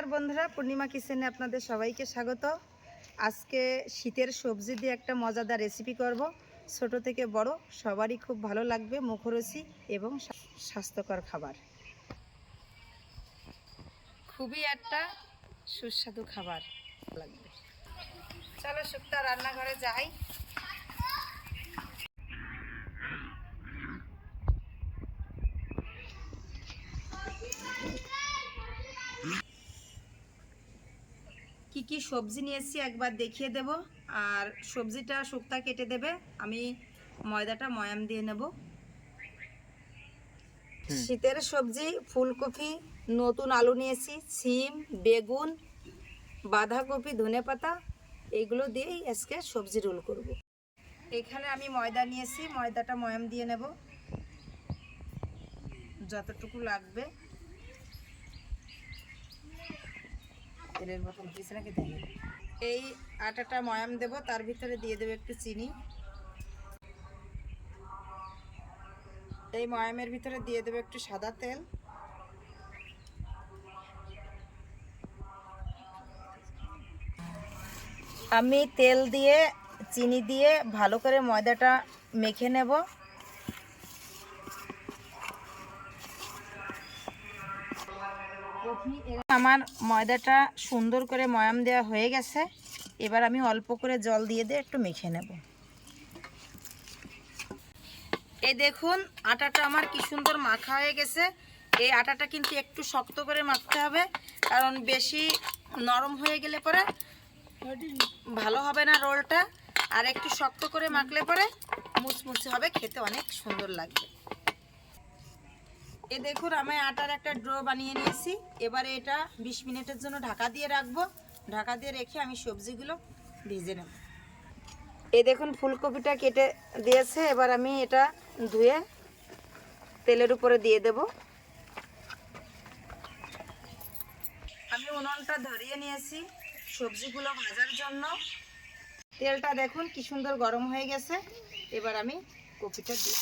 নমস্কার বন্ধুরা, পূর্ণিমা কিচেনে আপনাদের সবাইকে স্বাগত। আজকে শীতের সবজি দিয়ে একটা মজাদার রেসিপি করব। ছোট থেকে বড় সবারই খুব ভালো লাগবে, মুখরোচি এবং স্বাস্থ্যকর খাবার। খুবই একটা সুস্বাদু খাবার লাগবে। চলো শুক্তা রান্নাঘরে যাই। কি কি সবজি নিয়েছি একবার দেখিয়ে দেব, আর সবজিটা শুক্তা কেটে দেবে, আমি ময়দাটা ময়াম দিয়ে নেব। শীতের সবজি ফুলকপি, নতুন আলু নিয়েছি, সিম, বেগুন, বাঁধাকপি, ধনেপাতা, এগুলো দিয়েই আজকে সবজি রোল করব। এখানে আমি ময়দা নিয়েছি, ময়দাটা ময়াম দিয়ে নেব যতটুকু লাগবে। তেলের বোতল দিয়েছে নাকি দেখি। এই আটাটা ময়াম দেব, তার ভিতরে দিয়ে দেবো একটু চিনি। এই ময়ামের ভিতরে দিয়ে দেবো একটু সাদা তেল। আমি তেল দিয়ে চিনি দিয়ে ভালো করে ময়দাটা মেখে নেব। আমার ময়দাটা সুন্দর করে ময়াম দেওয়া হয়ে গেছে। এবার আমি অল্প করে জল দিয়ে একটু মেখে নেব। এই দেখুন আটাটা আমার কি সুন্দর মাখা হয়ে গেছে। এই আটাটা কিন্তু একটু শক্ত করে মাখতে হবে, কারণ বেশি নরম হয়ে গেলে পরে ভালো হবে না রোলটা। আর একটু শক্ত করে মাখলে পরে মুচমুচে হবে, খেতে অনেক সুন্দর লাগবে। এই দেখুন আমি আটার একটা ডো বানিয়ে নিয়েছি। এবারে এটা 20 মিনিটের জন্য ঢাকা দিয়ে রাখবো। ঢাকা দিয়ে রেখে আমি সবজিগুলো ভেজে নেব। এই দেখুন ফুলকপিটা কেটে দিয়েছে, এবার আমি এটা ধুয়ে তেলের উপরে দিয়ে দেব। আমি উনুনটা ধরিয়ে নিয়েছি সবজিগুলো ভাজার জন্য। তেলটা দেখুন কি সুন্দর গরম হয়ে গেছে। এবার আমি কপিটা দিই।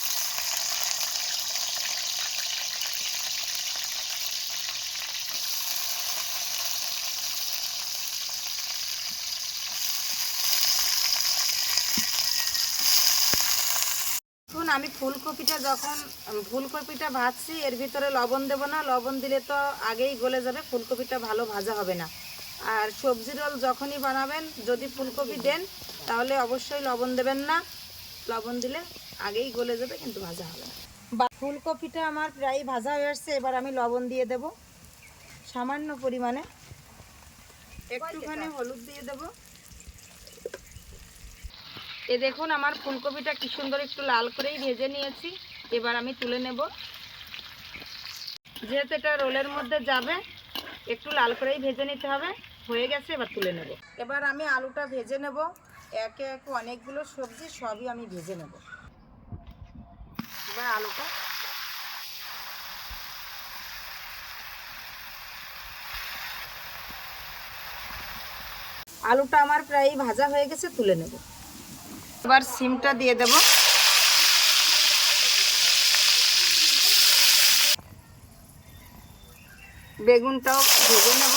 দেখুন আমি ফুলকপিটা ভাজছি, এর ভিতরে লবণ দেব না। লবণ দিলে তো আগেই গলে যাবে, ফুলকপিটা ভালো ভাজা হবে না। আর সবজি রোল যখনই বানাবেন যদি ফুলকপি দেন তাহলে অবশ্যই লবণ দেবেন না। লবণ দিলে আগেই গলে যাবে, কিন্তু ভাজা হবে না। ফুলকপিটা আমার প্রায় ভাজা হয়ে আসছে। এবার আমি লবণ দিয়ে দেব সামান্য পরিমাণে, একটুখানি হলুদ দিয়ে দেব। এ দেখুন আমার ফুলকপিটা কি সুন্দর একটু লাল করেই ভেজে নিয়েছি। এবার আমি তুলে নেব। যেহেতু এটা রোলের মধ্যে যাবে, একটু লাল করেই ভেজে নিতে হবে। হয়ে গেছে, এবার তুলে নেব। এবার আমি আলুটা ভেজে নেব। একে একে অনেকগুলো সবজি সবই আমি ভেজে নেব। এবার আলুটা আমার প্রায় ভাজা হয়ে গেছে, তুলে নেব। এবার সিমটা দিয়ে দেব। বেগুনটাও ভেজে নেব।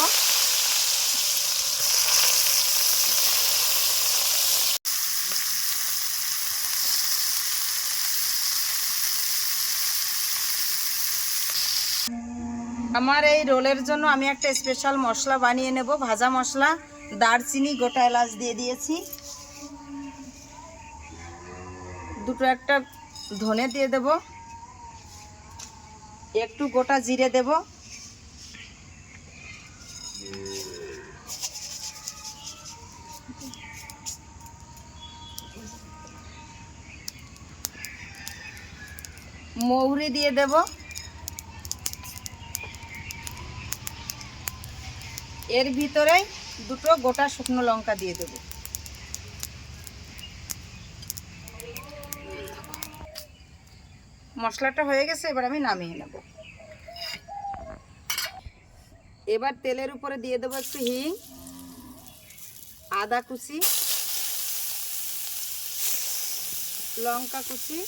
আমার এই রোলের জন্য আমি একটা স্পেশাল মশলা বানিয়ে নেব, ভাজা মশলা। দারচিনি, গোটা এলাচ দিয়ে দিয়েছি, দুটো একটা ধনে দিয়ে দেব, একটু গোটা জিরে দেব, মৌরি দিয়ে দেব, এর ভিতরে দুটো গোটা শুকনো লঙ্কা দিয়ে দেব। মশলাটা হয়ে গেছে, এবার আমি নামিয়ে নেব। এবার তেলের উপরে দিয়ে দেবো একটু হিং, আদা কুচি, লঙ্কা কুচি,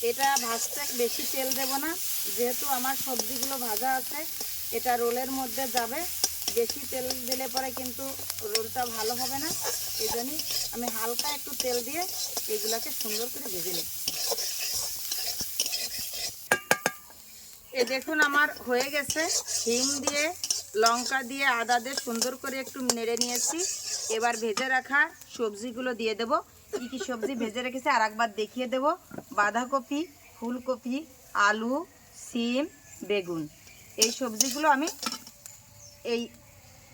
এটা ভাজতে বেশি তেল দেব না, যেহেতু আমার সবজিগুলো ভাজা আছে এটা রোলের মধ্যে যাবে। বেশি তেল দিলে পরে কিন্তু রোলটা ভালো হবে না, এই জন্যই আমি হালকা একটু তেল দিয়ে এগুলাকে সুন্দর করে ভেজে নিই। এ দেখুন আমার হয়ে গেছে। হিং দিয়ে, লঙ্কা দিয়ে, আদা দিয়ে সুন্দর করে একটু নেড়ে নিয়েছি। এবার ভেজে রাখা সবজিগুলো দিয়ে দেব। কী কী সবজি ভেজে রেখেছি আর একবার দেখিয়ে দেব। বাঁধাকপি, ফুলকপি, আলু, সিম, বেগুন, এই সবজিগুলো আমি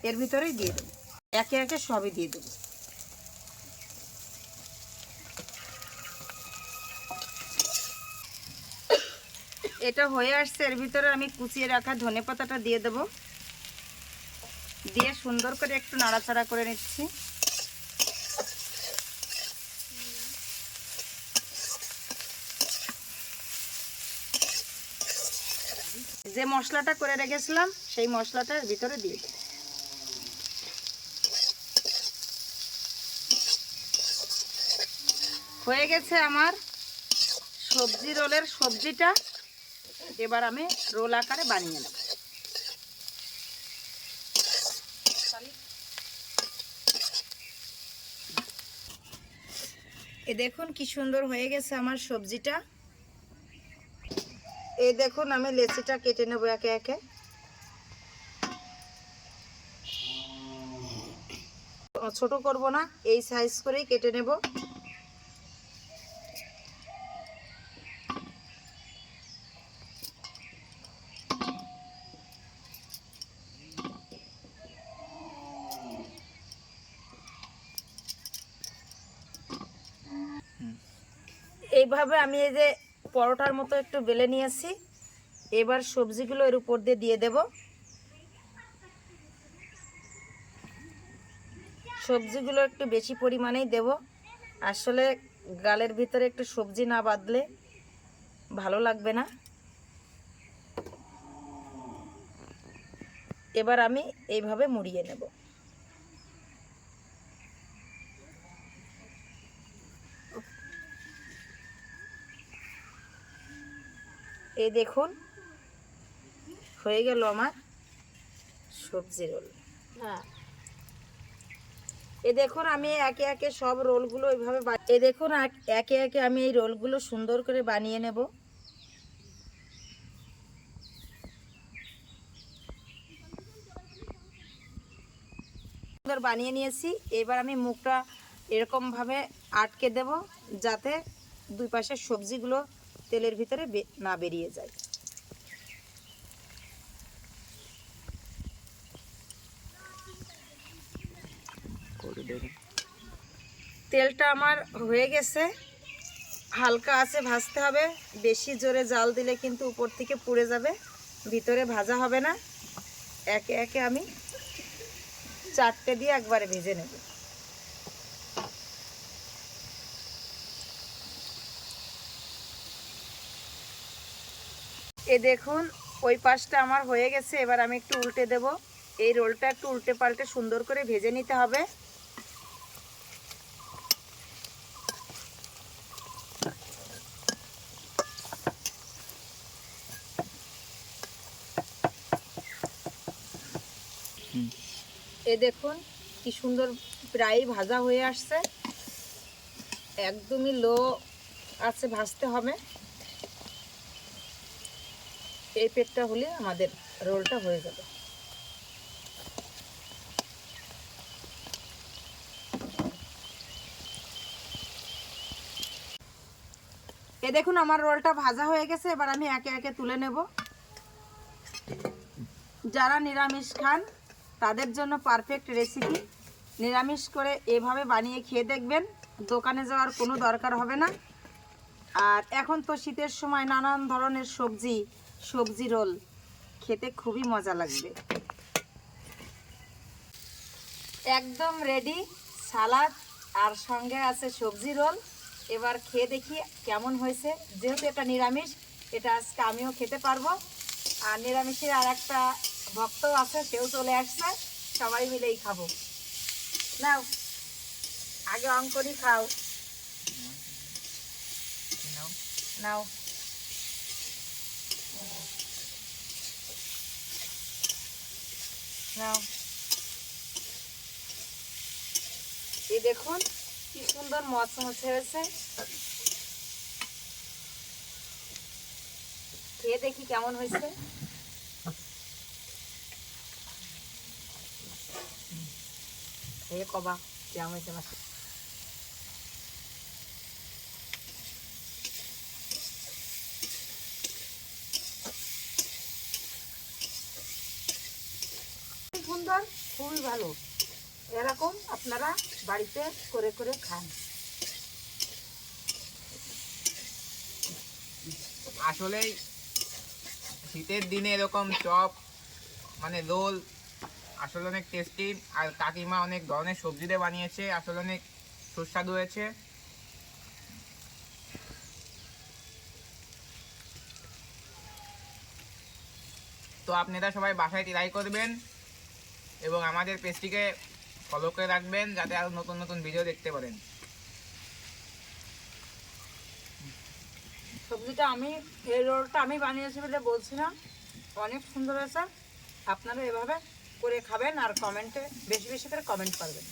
এর ভিতরেই দিয়ে দেবো। একে একে সবই দিয়ে দেবো। এটা হয়ে আসছে, এর ভিতরে আমি কুচিয়ে রাখা ধনেপাতাটা দিয়ে দেব। দিয়ে সুন্দর করে একটু নাড়াচাড়া করে নিচ্ছি। যে মশলাটা করে রেখেছিলাম সেই মশলাটা এর ভিতরে দিয়ে দেব। হয়ে গেছে আমার সবজি রোলের সবজিটা। এবার আমি রোল আকারে বানিয়ে নেব। এ দেখুন কি সুন্দর হয়ে গেছে আমার সবজিটা। এই দেখুন আমি লেচিটা কেটে নেব একে একে। ছোট করব না, এই সাইজ করেই কেটে নেব। এইভাবে আমি এই যে পরোটার মতো একটু বেলে নিয়েছি। এবার সবজিগুলো এর উপর দিয়ে দেব। সবজিগুলো একটু বেশি পরিমাণেই দেব, আসলে গালের ভিতরে একটু সবজি না বাঁধলে ভালো লাগবে না। এবার আমি এইভাবে মুড়িয়ে নেব। এই দেখুন হয়ে গেল আমার সবজি রোল। হ্যাঁ, এ দেখুন আমি একে একে সব রোলগুলো এইভাবে এ দেখুন একে একে আমি এই রোলগুলো সুন্দর করে বানিয়ে নেব। সুন্দর বানিয়ে নিয়েছি। এবার আমি মুখটা এরকমভাবে আটকে দেব যাতে দুই পাশের সবজিগুলো তেলের ভিতরে না বেরিয়ে যায়। তেলটা আমার হয়ে গেছে, হালকা আছে ভাজতে হবে, বেশি জোরে জাল দিলে কিন্তু উপর থেকে পুড়ে যাবে, ভিতরে ভাজা হবে না। একে একে আমি চারটে দিয়ে একবারে ভেজে নেব। এ দেখুন ওই পাশটা আমার হয়ে গেছে। এবার আমি একটু উল্টে দেব। এই রোলটা একটু উল্টে পাল্টে সুন্দর করে ভেজে নিতে হবে। এ দেখুন কি সুন্দর প্রায় ভাজা হয়ে আসছে। একদমই লো আছে ভাজতে হবে। এই পেটটা হলে আমাদের রোলটা হয়ে যাবে। এ দেখুন আমার রোলটা ভাজা হয়ে গেছে। এবার আমি একে একে তুলে নেব। যারা নিরামিষ খান তাদের জন্য পারফেক্ট রেসিপি। নিরামিষ করে এভাবে বানিয়ে খেয়ে দেখবেন, দোকানে যাওয়ার কোনো দরকার হবে না। আর এখন তো শীতের সময় নানান ধরনের সবজি রোল খেতে খুবই মজা লাগবে। একদম রেডি সালাদ আর সঙ্গে আছে সবজি রোল। এবার খেয়ে দেখি কেমন হয়েছে। যেহেতু এটা নিরামিষ, এটা আজকে আমিও খেতে পারবো। আর নিরামিষের আর একটা ভক্ত আছে, সেও চলে আসছে, সবাই মিলেই খাবো। নাও আগে অঙ্কনই খাও, নাও। নাও, এই দেখুন কি সুন্দর মচমচে হয়েছে। খেয়ে দেখি কেমন হয়েছে। খেয়ে কবা কেমন হয়েছে মাছ। সুন্দর, খুবই ভালো। এরকম আপনারা বাড়িতে করে করে খান। আসলেই শীতের দিনে এরকম চপ মানে রোল আসলে অনেক টেস্টি। আর কাকিমা অনেক ধরনের সবজি দিয়ে বানিয়েছে, আসলে অনেক সুস্বাদু হয়েছে। তো আপনারা সবাই বাসায় ট্রাই করবেন এবং আমাদের পেজটিকে ফলো করে রাখবেন যাতে আরও নতুন নতুন ভিডিও দেখতে পারেন। সবজিটা আমি, এই রোলটা আমি বানিয়েছি বলে বলছিলাম, অনেক সুন্দর হয়েছে। আপনারা এভাবে করে খাবেন আর কমেন্টে বেশি বেশি করে কমেন্ট করবেন।